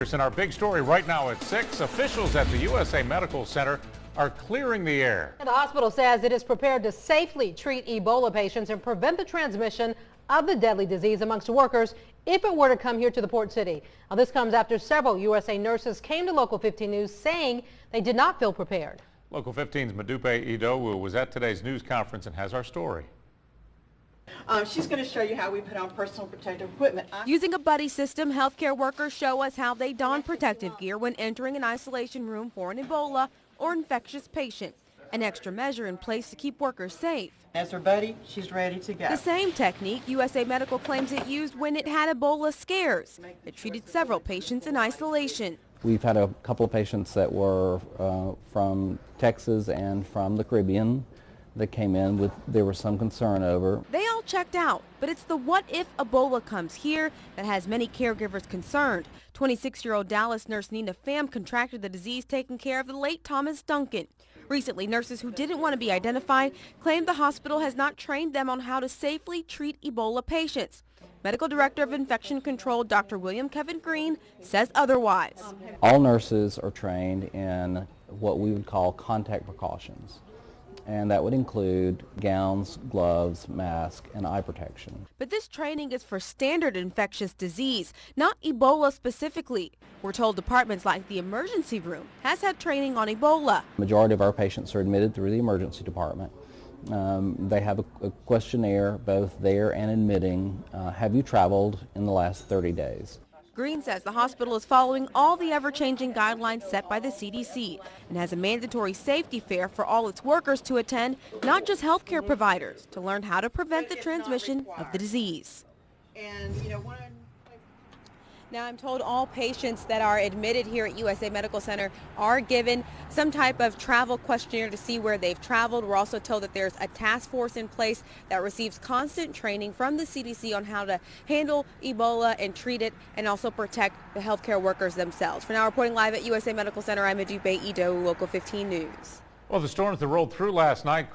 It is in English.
In our big story right now at 6, officials at the USA Medical Center are clearing the air. And the hospital says it is prepared to safely treat Ebola patients and prevent the transmission of the deadly disease amongst workers if it were to come here to the port city. Now, this comes after several USA nurses came to Local 15 News saying they did not feel prepared. Local 15's Modupe Idowu was at today's news conference and has our story. She's going to show you how we put on personal protective equipment. Using a buddy system, healthcare workers show us how they don protective gear when entering an isolation room for an Ebola or infectious patient. An extra measure in place to keep workers safe. As her buddy, she's ready to go. The same technique USA Medical claims it used when it had Ebola scares. It treated several patients in isolation. We've had a couple of patients that were from Texas and from the Caribbean that came in with, there was some concern over. They all checked out, but it's the what if Ebola comes here that has many caregivers concerned. 26-year-old Dallas nurse Nina Pham contracted the disease taking care of the late Thomas Duncan. Recently, nurses who didn't want to be identified claimed the hospital has not trained them on how to safely treat Ebola patients. Medical Director of Infection Control, Dr. William Kevin Green, says otherwise. All nurses are trained in what we would call contact precautions, and that would include gowns, gloves, masks, and eye protection. But this training is for standard infectious disease, not Ebola specifically. We're told departments like the emergency room has had training on Ebola. The majority of our patients are admitted through the emergency department. They have a questionnaire both there and admitting, have you traveled in the last 30 days? Green says the hospital is following all the ever-changing guidelines set by the CDC and has a mandatory safety fair for all its workers to attend, not just healthcare providers, to learn how to prevent the transmission of the disease. And Now, I'm told all patients that are admitted here at USA Medical Center are given some type of travel questionnaire to see where they've traveled. We're also told that there's a task force in place that receives constant training from the CDC on how to handle Ebola and treat it and also protect the healthcare workers themselves. For now, reporting live at USA Medical Center, I'm Modupe Idowu, Local 15 News. Well, the storms that rolled through last night